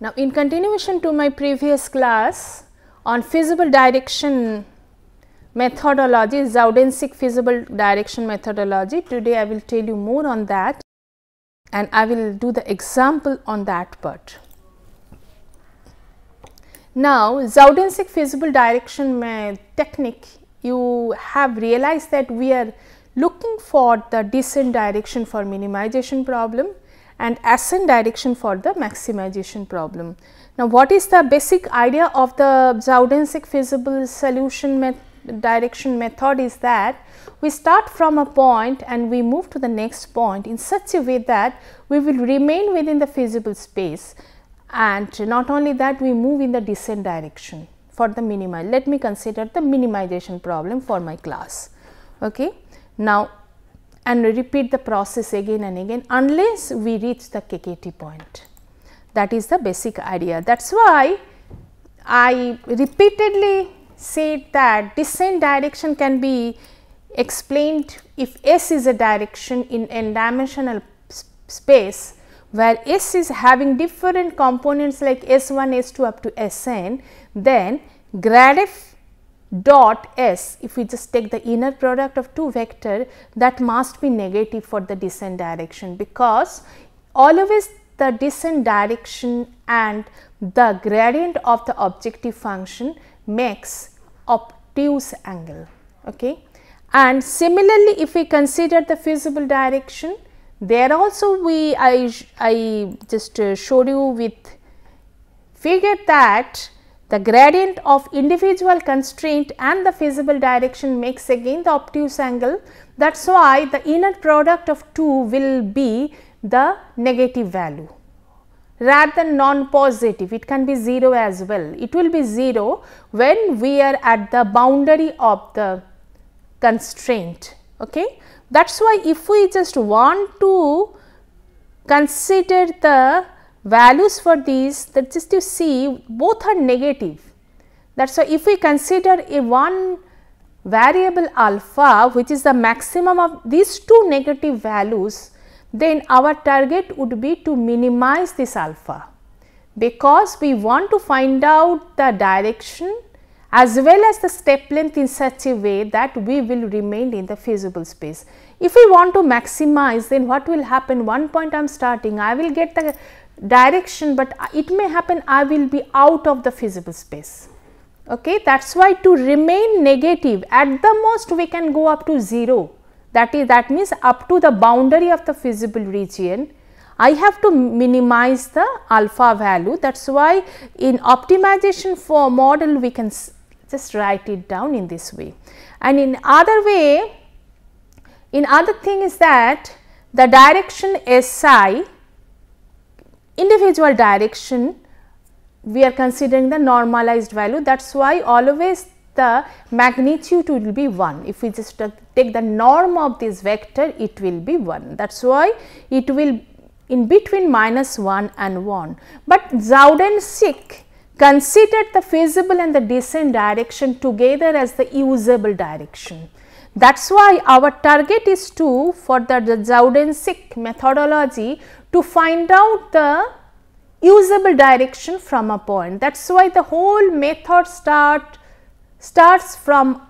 Now, in continuation to my previous class on feasible direction methodology, Zaudensic feasible direction methodology, today I will tell you more on that and I will do the example on that part. Now, Zaudensic feasible direction technique, you have realized that we are looking for the descent direction for minimization problem and ascent direction for the maximization problem. Now, what is the basic idea of the Zaudensic feasible solution direction method is that we start from a point and we move to the next point in such a way that we will remain within the feasible space, and not only that, we move in the descent direction for the minimize. Let me consider the minimization problem for my class. Okay. Now, and repeat the process again and again unless we reach the KKT point. That is the basic idea. That is why I repeatedly said that descent direction can be explained if S is a direction in n-dimensional space, where S is having different components like S1, S2 up to Sn, then grad f dot S, if we just take the inner product of two vector, that must be negative for the descent direction, because always the descent direction and the gradient of the objective function makes obtuse angle. Okay. And similarly, if we consider the feasible direction, there also I just showed you with figure that the gradient of individual constraint and the feasible direction makes again the obtuse angle. That is why the inner product of two will be the negative value rather than non-positive. It can be 0 as well. It will be 0 when we are at the boundary of the constraint. Okay. That is why if we just want to consider the values for these, that just you see both are negative. That is why if we consider a one variable alpha, which is the maximum of these two negative values, then our target would be to minimize this alpha, because we want to find out the direction as well as the step length in such a way that we will remain in the feasible space. If we want to maximize, then what will happen? One point I am starting, I will get the direction, but it may happen I will be out of the feasible space. Okay. That is why to remain negative, at the most we can go up to 0, that means up to the boundary of the feasible region. I have to minimize the alpha value. That is why in optimization for model we can just write it down in this way. And in other way, in other thing is that the direction SI, individual direction, we are considering the normalized value. That is why always the magnitude will be 1. If we just take the norm of this vector, it will be 1. That is why it will in between -1 and 1. But Zaudensic considered the feasible and the descent direction together as the usable direction. That is why our target is to, for the Zaudensic methodology, to find out the usable direction from a point. That is why the whole method starts from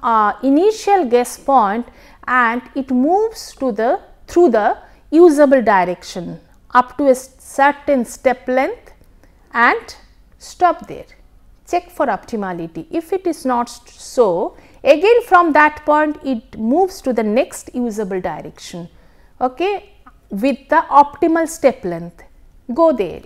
initial guess point and it moves to the through the usable direction up to a certain step length and stop there. Check for optimality. If it is not so, again from that point it moves to the next usable direction, okay, with the optimal step length. Go there.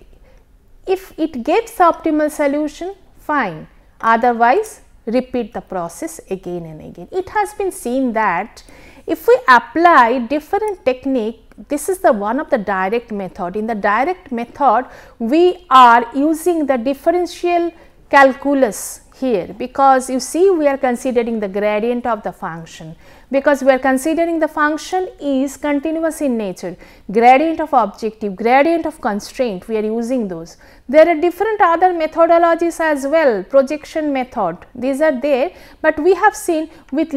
If it gets the optimal solution, fine, otherwise repeat the process again and again. It has been seen that if we apply different technique, this is the one of the direct method. In the direct method, we are using the differential calculus here, because you see we are considering the gradient of the function, because we are considering the function is continuous in nature, gradient of objective, gradient of constraint, we are using those. There are different other methodologies as well, projection method, these are there, but we have seen with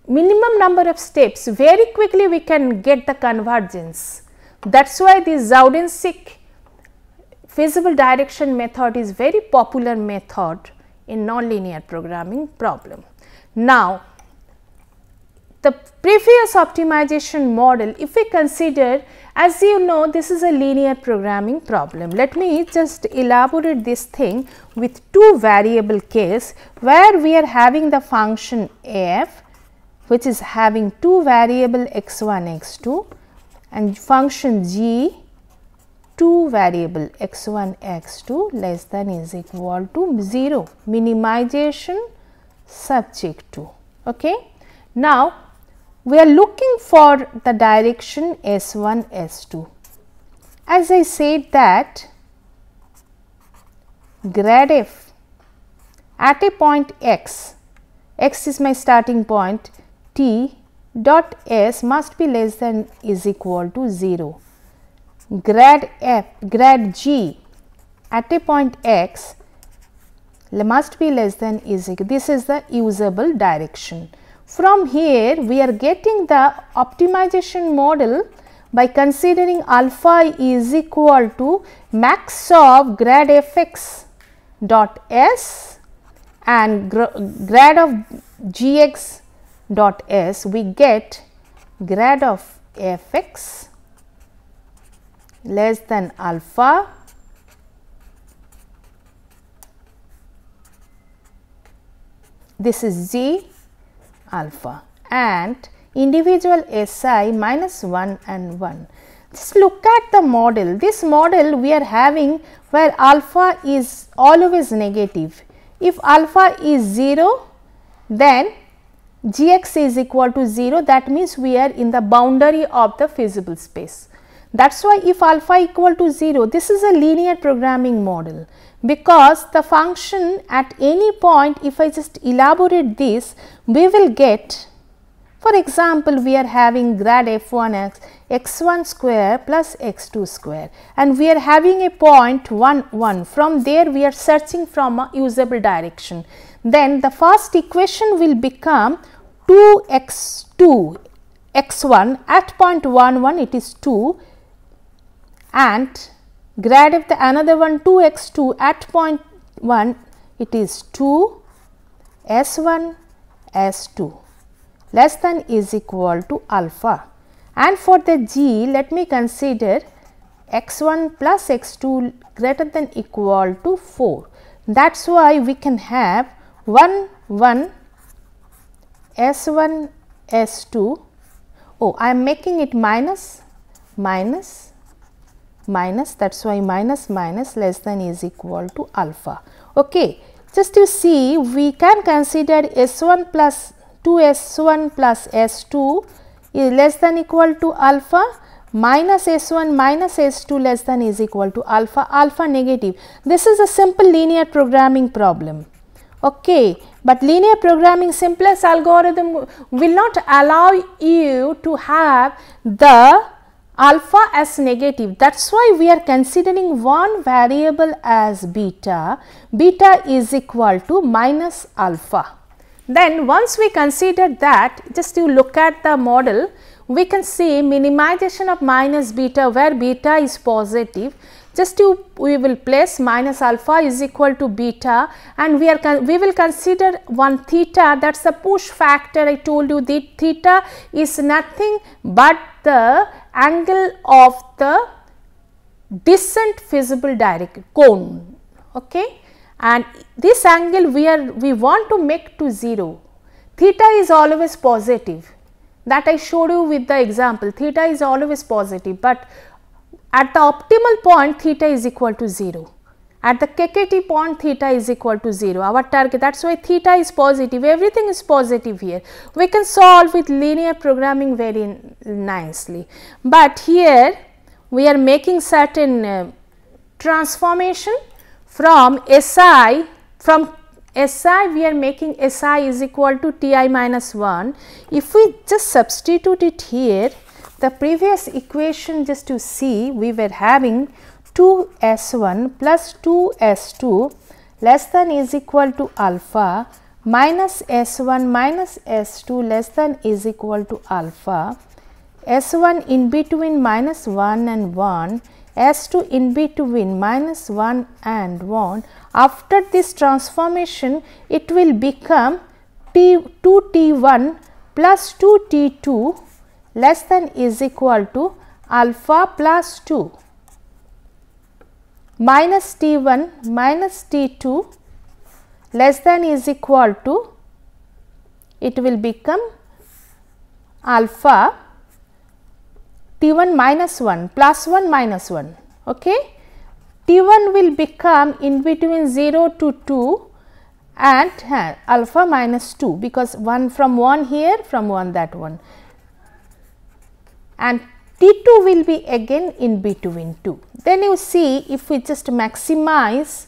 minimum number of steps very quickly we can get the convergence. That is why this Zaudensic feasible direction method is very popular method in nonlinear programming problem. Now, the previous optimization model, if we consider, as you know, this is a linear programming problem. Let me just elaborate this thing with two variable case, where we are having the function f, which is having two variable x1, x2, and function g, two variable x1, x2 less than is equal to 0, minimization subject to. Okay. Now, we are looking for the direction S1, S2. As I said that grad f at a point x, x is my starting point, t dot s must be less than is equal to 0. Grad f, grad g at a point x must be less than is equal. This is the usable direction. From here, we are getting the optimization model by considering alpha is equal to max of grad fx dot s and grad of gx dot s. We get grad of fx less than alpha this is g alpha and individual si minus 1 and 1. Just look at the model. This model we are having where alpha is always negative. If alpha is 0, then gx is equal to 0, that means we are in the boundary of the feasible space. That is why if alpha equal to 0, this is a linear programming model, because the function at any point, if I just elaborate this, we will get, for example, we are having grad f1 x1 square plus x2 square, and we are having a point 1 1. From there we are searching from a usable direction. Then the first equation will become 2x2 x1 at point 1 1, it is 2, and grad of the another one 2x2 at point 1, it is 2 s1 s2 less than is equal to alpha. And for the g, let me consider x1 plus x2 greater than equal to 4. That is why we can have 1 1 s1 s2. Oh, I am making it minus minus minus, that is why minus minus less than is equal to alpha. Okay. Just you see, we can consider s1 plus 2s1 plus s2 is less than equal to alpha, minus s1 minus s2 less than is equal to alpha, alpha negative. This is a simple linear programming problem. Okay. But linear programming simplest algorithm will not allow you to have the alpha as negative. That is why we are considering one variable as beta, beta is equal to minus alpha. Then once we consider that, just you look at the model, we can see minimization of minus beta where beta is positive. Just we will place minus alpha is equal to beta, and we will consider one theta, that is the push factor. I told you that theta is nothing but the angle of the descent feasible direct cone. Okay. And this angle we want to make to 0. Theta is always positive, that I showed you with the example. Theta is always positive, but at the optimal point theta is equal to 0. At the KKT point theta is equal to 0, our target. That is why theta is positive, everything is positive here. We can solve with linear programming very nicely, but here we are making certain transformation from SI, we are making SI is equal to Ti minus 1. If we just substitute it here, the previous equation, just to see, we were having 2s1 plus 2s2 less than is equal to alpha minus s1 minus s2 less than is equal to alpha, s1 in between minus 1 and 1, as to in between minus 1 and 1, after this transformation it will become 2t1 plus 2t2 less than is equal to alpha plus 2 minus t1 minus t2 less than is equal to, it will become alpha t1 minus 1 plus 1 minus 1. Okay. T1 will become in between 0 to 2 and alpha minus 2, because 1 from 1 here, from 1 that one, and T2 will be again in between 2. Then you see, if we just maximize,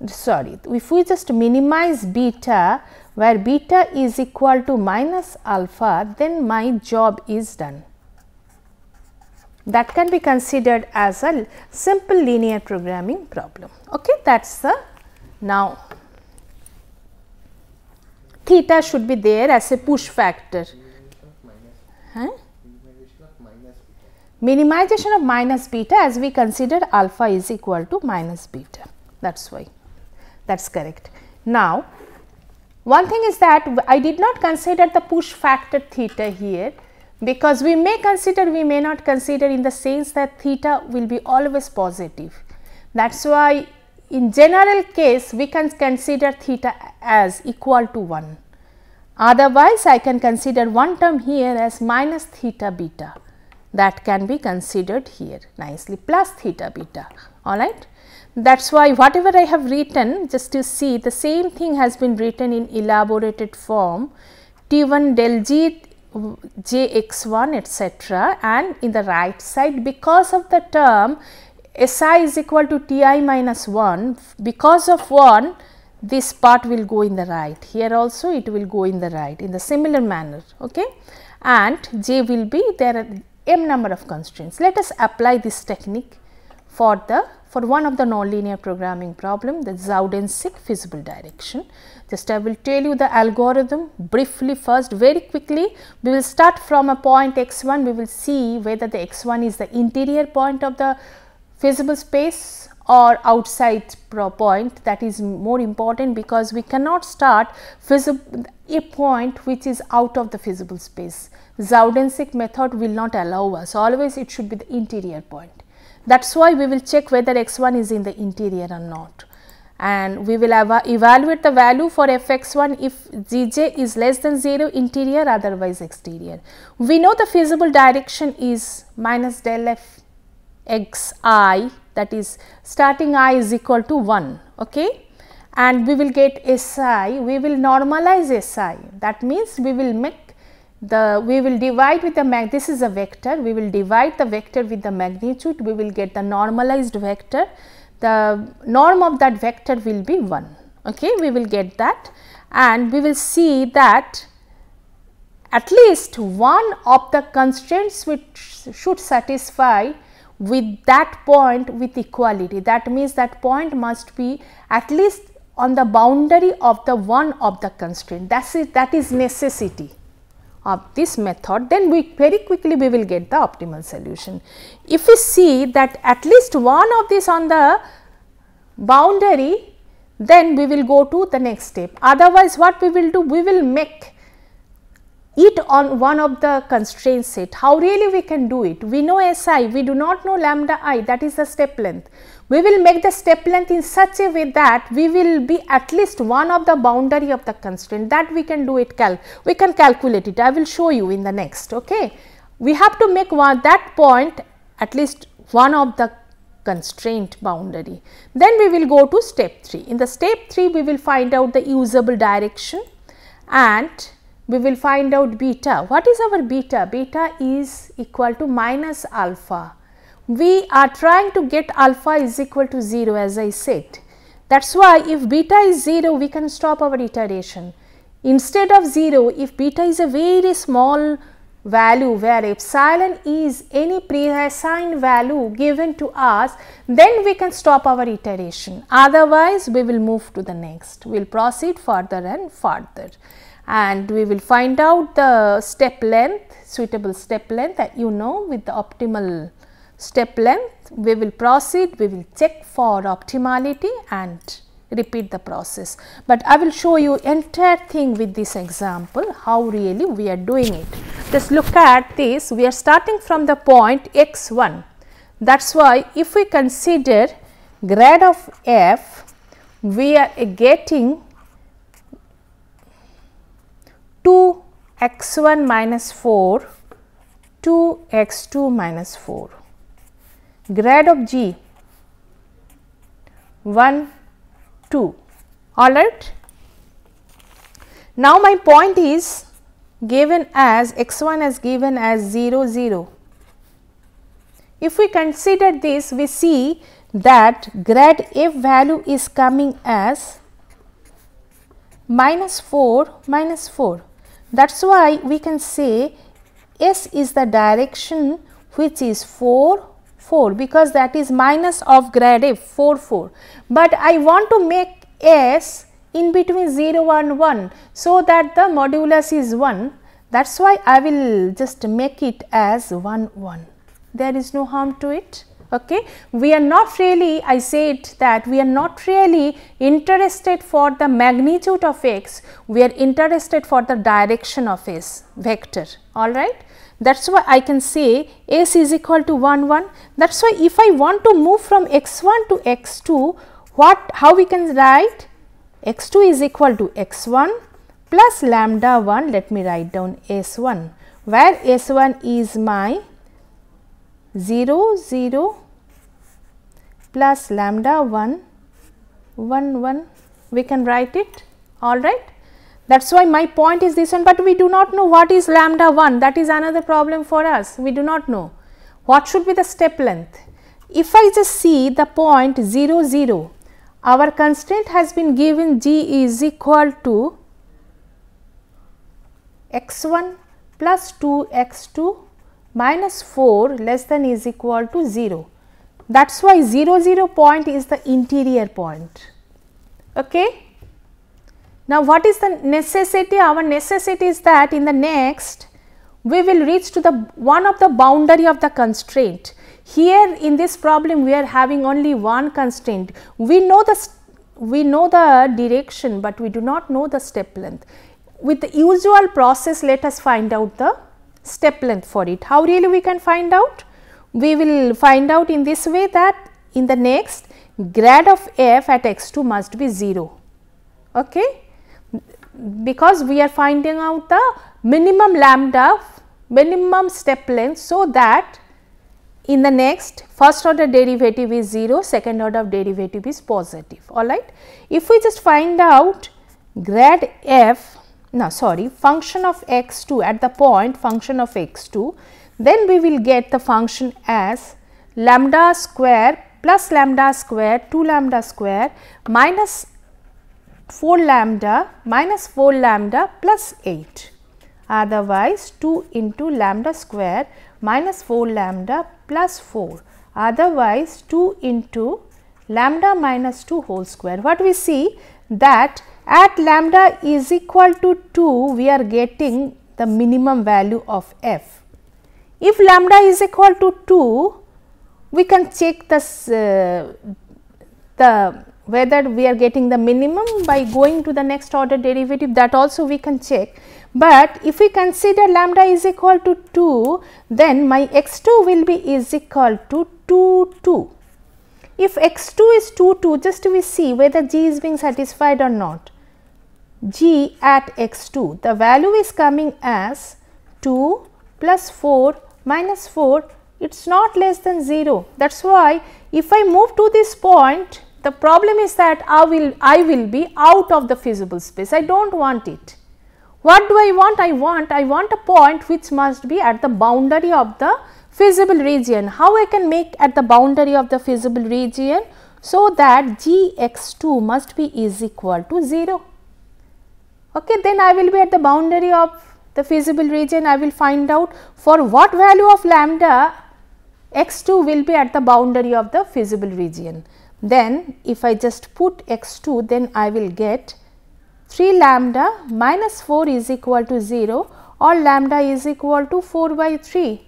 if we just minimize beta, where beta is equal to minus alpha, then my job is done. That can be considered as a simple linear programming problem. Okay, that's the, now theta should be there as a push factor. Minimization of minus beta, as we consider alpha is equal to minus beta. That's why, that's correct. Now, one thing is that I did not consider the push factor theta here, because we may consider, we may not consider, in the sense that theta will be always positive. That is why in general case we can consider theta as equal to 1. Otherwise, I can consider one term here as minus theta beta, that can be considered here nicely, plus theta beta. Alright. That is why whatever I have written, just to see, the same thing has been written in elaborated form, T1 del G jx1 etc., and in the right side, because of the term Si is equal to Ti minus 1, because of 1 this part will go in the right, here also it will go in the right in the similar manner. Okay. And J will be, there are m number of constraints. Let us apply this technique for one of the nonlinear programming problem, the Zaudensic feasible direction. Just I will tell you the algorithm briefly first, very quickly. We will start from a point x1, we will see whether the x1 is the interior point of the feasible space or outside point. That is more important, because we cannot start a point which is out of the feasible space. Zaudensic method will not allow us, always it should be the interior point. That is why we will check whether x1 is in the interior or not, and we will evaluate the value for fx1 if gj is less than 0 interior, otherwise exterior. We know the feasible direction is minus del f x I, that is starting I is equal to 1. Okay. And we will get Si, we will normalize Si, that means we will make we will divide with the this is a vector, we will divide the vector with the magnitude, we will get the normalized vector, the norm of that vector will be 1. Okay, we will get that, and we will see that at least one of the constraints which should satisfy with that point with equality. That means that point must be at least on the boundary of the one of the constraint. That is necessity of this method. Then we very quickly we will get the optimal solution. If we see that at least one of this on the boundary, then we will go to the next step. Otherwise, what we will do, we will make it on one of the constraint set. How really we can do it? We know Si, we do not know lambda I, that is the step length. We will make the step length in such a way that we will be at least one of the boundary of the constraint, that we can do it, we can calculate it. I will show you in the next. Okay. We have to make that point at least one of the constraint boundary. Then we will go to step 3. In the step 3, we will find out the usable direction and we will find out beta. What is our beta? Beta is equal to minus alpha. We are trying to get alpha is equal to 0, as I said. That is why if beta is 0, we can stop our iteration. Instead of 0, if beta is a very small value where epsilon is any pre-assigned value given to us, then we can stop our iteration. Otherwise, we will move to the next. We will proceed further and further. and we will find out the step length, suitable step length that you know with the optimal step length. We will proceed, we will check for optimality and repeat the process, but I will show you entire thing with this example how really we are doing it. Just look at this, we are starting from the point x1. That is why if we consider grad of f, we are getting 2 x1 minus 4, 2 x2 minus 4. Grad of g 1, 2. Alright. Now my point is given as x1 is given as 0, 0. If we consider this, we see that grad f value is coming as minus 4, minus 4. That is why we can say S is the direction which is 4, 4, because that is minus of grad f 4, 4. But I want to make S in between 0 and 1, so that the modulus is 1. That is why I will just make it as 1, 1. There is no harm to it. Okay. We are not really, I said that we are not really interested for the magnitude of x, we are interested for the direction of s vector. Alright. That is why I can say s is equal to 1, 1. That is why if I want to move from x1 to x2, how we can write? X2 is equal to x1 plus lambda 1, let me write down s1, where s1 is my 0, 0 plus lambda 1, 1, 1, we can write it. Alright. That is why my point is this one, but we do not know what is lambda 1, that is another problem for us. We do not know what should be the step length. If I just see the point 0, 0, our constraint has been given g is equal to x1 plus 2 x2 minus 4 less than is equal to 0. That is why 0, 0 point is the interior point. Okay. Now, what is the necessity? Our necessity is that in the next we will reach to the one of the boundary of the constraint. Here in this problem we are having only one constraint. We know the direction, but we do not know the step length. With the usual process, let us find out the step length for it. How really we can find out? We will find out in this way that in the next grad of f at x2 must be 0. Okay. Because we are finding out the minimum lambda, minimum step length, so that in the next first order derivative is 0, second order derivative is positive. Alright. If we just find out grad f, function of x2 at the point function of x2, then we will get the function as lambda square plus lambda square 2 lambda square minus 4 lambda minus 4 lambda plus 8, otherwise 2 into lambda square minus 4 lambda plus 4, otherwise 2 into lambda minus 2 whole square. What we see that at lambda is equal to 2, we are getting the minimum value of f. If lambda is equal to 2, we can check this, whether we are getting the minimum by going to the next order derivative, that also we can check. But if we consider lambda is equal to 2, then my x2 will be is equal to 2, 2. If x2 is 2, 2, just we see whether g is being satisfied or not. G at x2, the value is coming as 2 plus 4 minus 4, it is not less than 0. That is why if I move to this point, the problem is that I will be out of the feasible space. I do not want it. What do I want? I want a point which must be at the boundary of the feasible region. How I can make at the boundary of the feasible region? So that g x2 must be is equal to 0. Okay, then I will be at the boundary of the feasible region. I will find out for what value of lambda x2 will be at the boundary of the feasible region. Then if I just put x2, then I will get 3 lambda minus 4 is equal to 0, or lambda is equal to 4 by 3.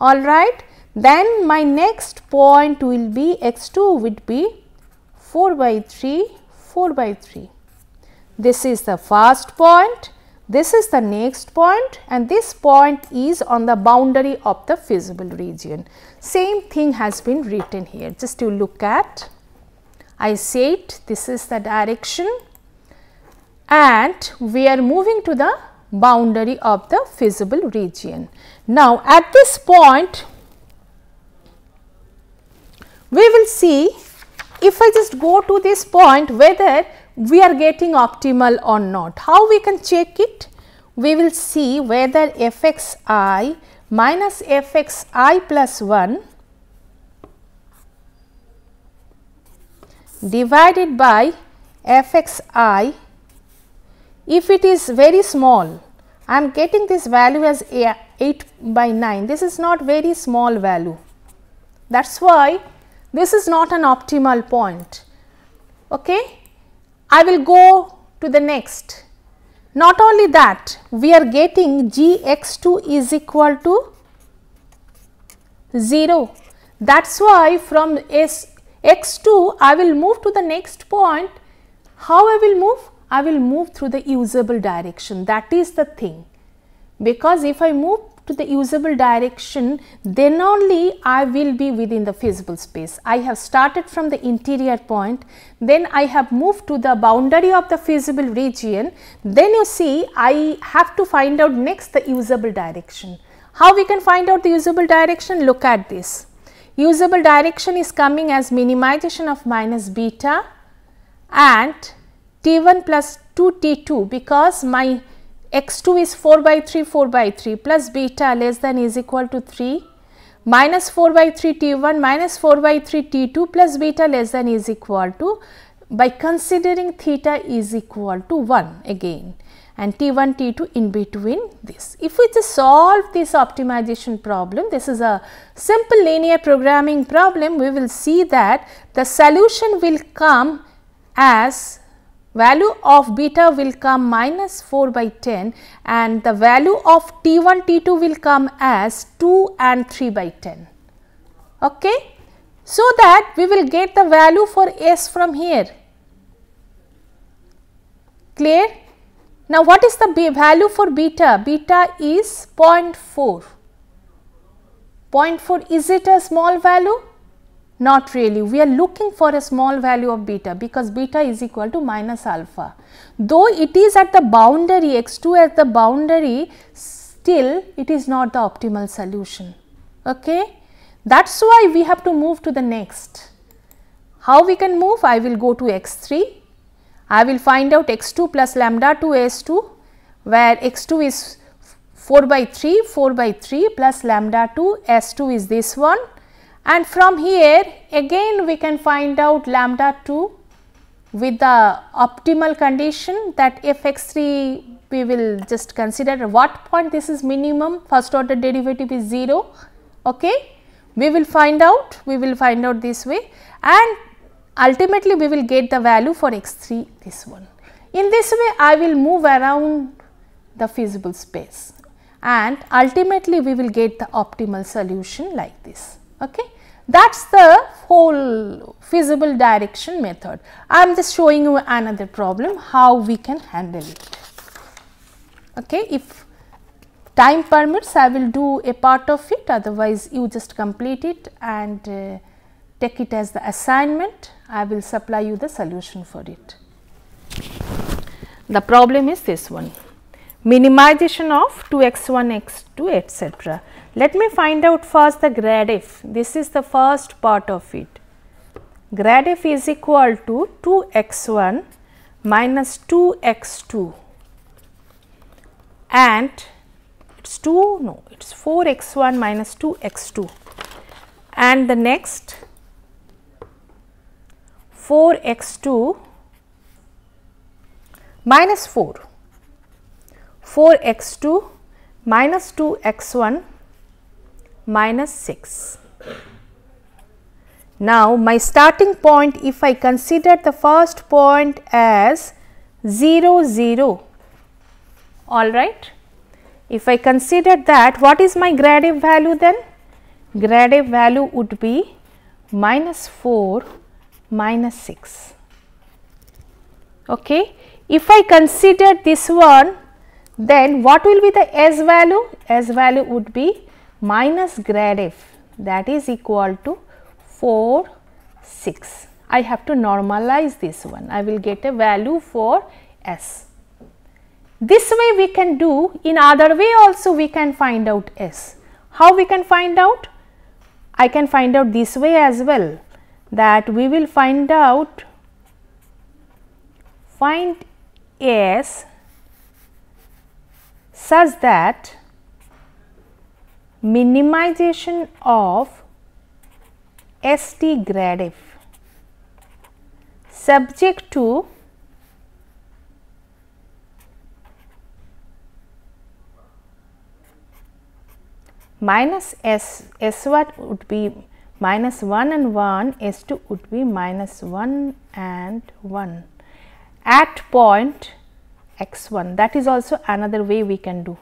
All right. Then my next point will be x2 would be 4 by 3, 4 by 3. This is the first point, this is the next point, and this point is on the boundary of the feasible region. Same thing has been written here. Just to look at, I said this is the direction and we are moving to the boundary of the feasible region. Now, at this point we will see, if I just go to this point, whether we are getting optimal or not. How we can check it? We will see whether fxi minus fxi plus 1 divided by fxi, if it is very small, I am getting this value as 8 by 9, this is not very small value, that is why this is not an optimal point. Okay. I will go to the next. Not only that, we are getting gx2 is equal to 0. That is why from x2 I will move to the next point. How I will move? I will move through the usable direction. That is the thing, because if I move to the usable direction, then only I will be within the feasible space. I have started from the interior point, then I have moved to the boundary of the feasible region, then you see I have to find out next the usable direction. How we can find out the usable direction? Look at this. Usable direction is coming as minimization of minus beta and t1 plus 2 t2, because my x2 is 4 by 3 plus beta less than is equal to 3, minus 4 by 3 t1 minus 4 by 3 t2 plus beta less than is equal to, by considering theta is equal to 1 again, and t1 t2 in between this. If we just solve this optimization problem, this is a simple linear programming problem, we will see that the solution will come as value of beta will come minus 4 by 10 and the value of t1 t2 will come as 2 and 3 by 10. Okay? So that we will get the value for s from here. Clear? Now, what is the value for beta? Beta is 0.4. 0.4, is it a small value? Not really. We are looking for a small value of beta, because beta is equal to minus alpha. Though it is at the boundary, x2 at the boundary, still it is not the optimal solution. Okay? That is why we have to move to the next. How we can move? I will go to x3. I will find out x2 plus lambda 2 s2, where x2 is 4 by 3 plus lambda 2 s2 is this one. And from here again we can find out lambda 2 with the optimal condition that fx3 we will just consider at what point this is minimum, first order derivative is 0. Okay? We will find out this way, and ultimately we will get the value for x3, this one. In this way I will move around the feasible space and ultimately we will get the optimal solution like this. Okay? That is the whole feasible direction method. I am just showing you another problem how we can handle it. Okay? If time permits, I will do a part of it, otherwise you just complete it and take it as the assignment. I will supply you the solution for it. The problem is this one, minimization of 2x1, x2, etc. Let me find out first the grad f. This is the first part of it. Grad f is equal to 2x1 minus 2x2 and it is 4x1 minus 2x2 and the next 4x2 minus 4, 4x2 minus 2x1 minus 6. Now, my starting point, if I consider the first point as 0 0. All right. If I consider that, what is my grad f value then? Grad f value would be minus 4 minus 6. Okay. If I consider this one, then what will be the S value? S value would be minus grad f, that is equal to 4 6. I have to normalize this one. I will get a value for S. This way we can do, in other way also we can find out S. How we can find out? I can find out this way as well, that we will find S such that minimization of ST grad f subject to minus S1 would be minus 1 and 1, S2 would be minus 1 and 1 at point x1. That is also another way we can do.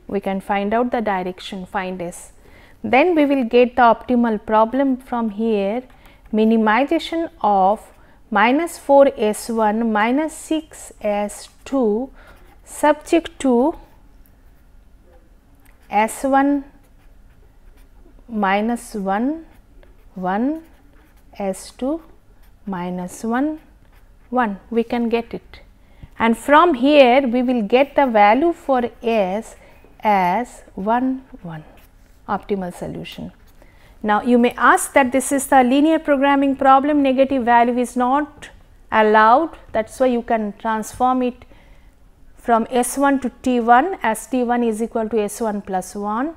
We can find out the direction, find S. Then we will get the optimal problem from here, minimization of minus 4 S1 minus 6 S2 subject to S1 minus 1 1 S2 minus 1 1. We can get it, and from here we will get the value for S as 1 1, optimal solution. Now, you may ask that this is the linear programming problem, negative value is not allowed, that is why you can transform it from S1 to T1 as T1 is equal to S1 plus 1.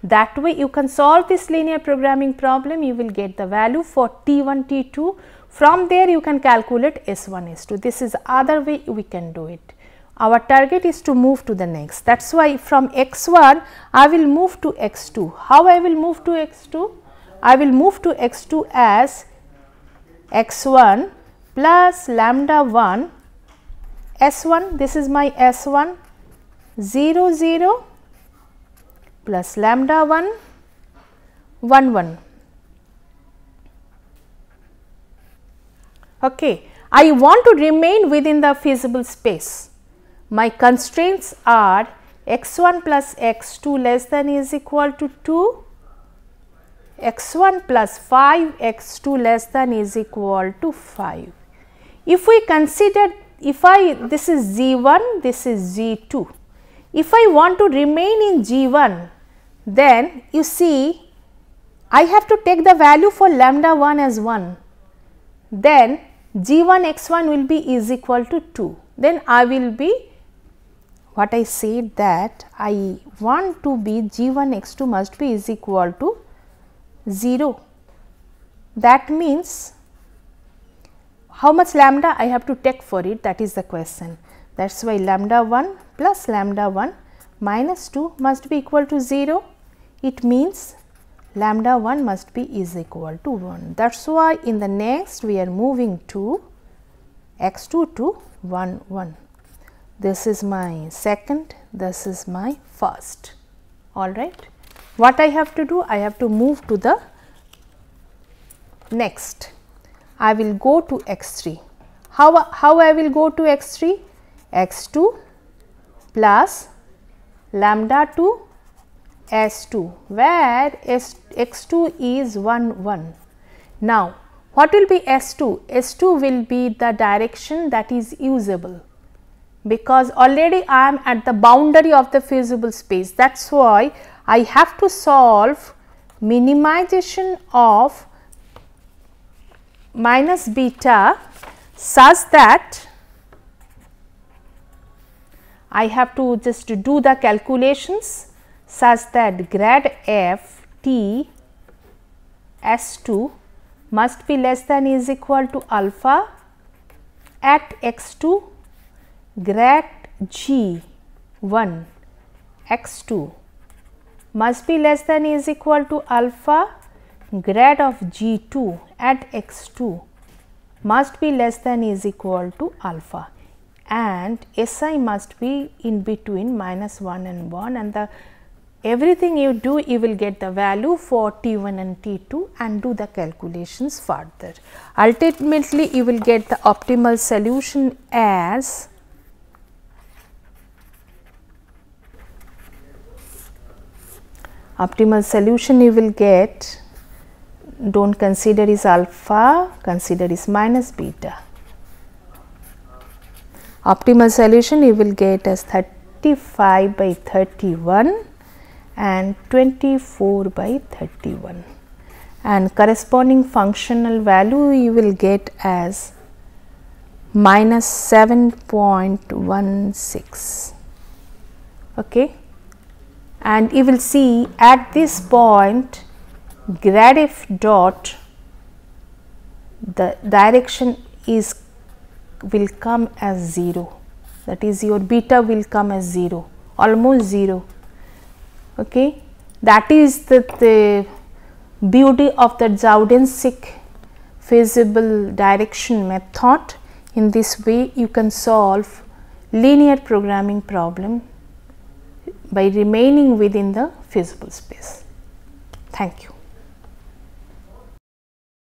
That way you can solve this linear programming problem, you will get the value for T1 T2. From there you can calculate S1 S2. This is other way we can do it. Our target is to move to the next. That is why from x1 I will move to x2. How I will move to x2? I will move to x2 as x1 plus lambda 1 S1, this is my S1 0 0 plus lambda 1 1 1. Okay. I want to remain within the feasible space. My constraints are x1 plus x2 less than is equal to 2, x1 plus 5 x2 less than is equal to 5. If we consider, this is Z1, this is Z2. If I want to remain in G1, then you see I have to take the value for lambda 1 as 1. Then G1 x1 will be is equal to 2. Then I will be, what I said, that I want to be G1 x2 must be is equal to 0. That means how much lambda I have to take for it, that is the question. That is why lambda 1 plus lambda 1 minus 2 must be equal to 0. It means lambda 1 must be is equal to 1. That is why in the next we are moving to x2 to 1 1. This is my second, this is my first. All right. What I have to do? I have to move to the next. I will go to x3. How I will go to x3? x2 plus lambda 2 S2, where x2 is 1 1. Now, what will be S2? S2 will be the direction that is usable, because already I am at the boundary of the feasible space. That is why I have to solve minimization of minus beta such that I have to just do the calculations such that grad f t S2 must be less than is equal to alpha at x2, grad g 1 x2 must be less than is equal to alpha, grad of g2 at x2 must be less than is equal to alpha. and SI must be in between -1 and 1, and the everything you do, you will get the value for T1 and T2 and do the calculations further. Ultimately, you will get the optimal solution as you will get, do not consider is alpha, consider is minus beta. Optimal solution you will get as 35 by 31 and 24 by 31, and corresponding functional value you will get as minus 7.16. Okay. And you will see at this point grad f dot, the direction is will come as 0, that is your beta will come as 0, almost 0. Okay. That is the beauty of the geodesic feasible direction method. In this way you can solve linear programming problem by remaining within the feasible space. Thank you.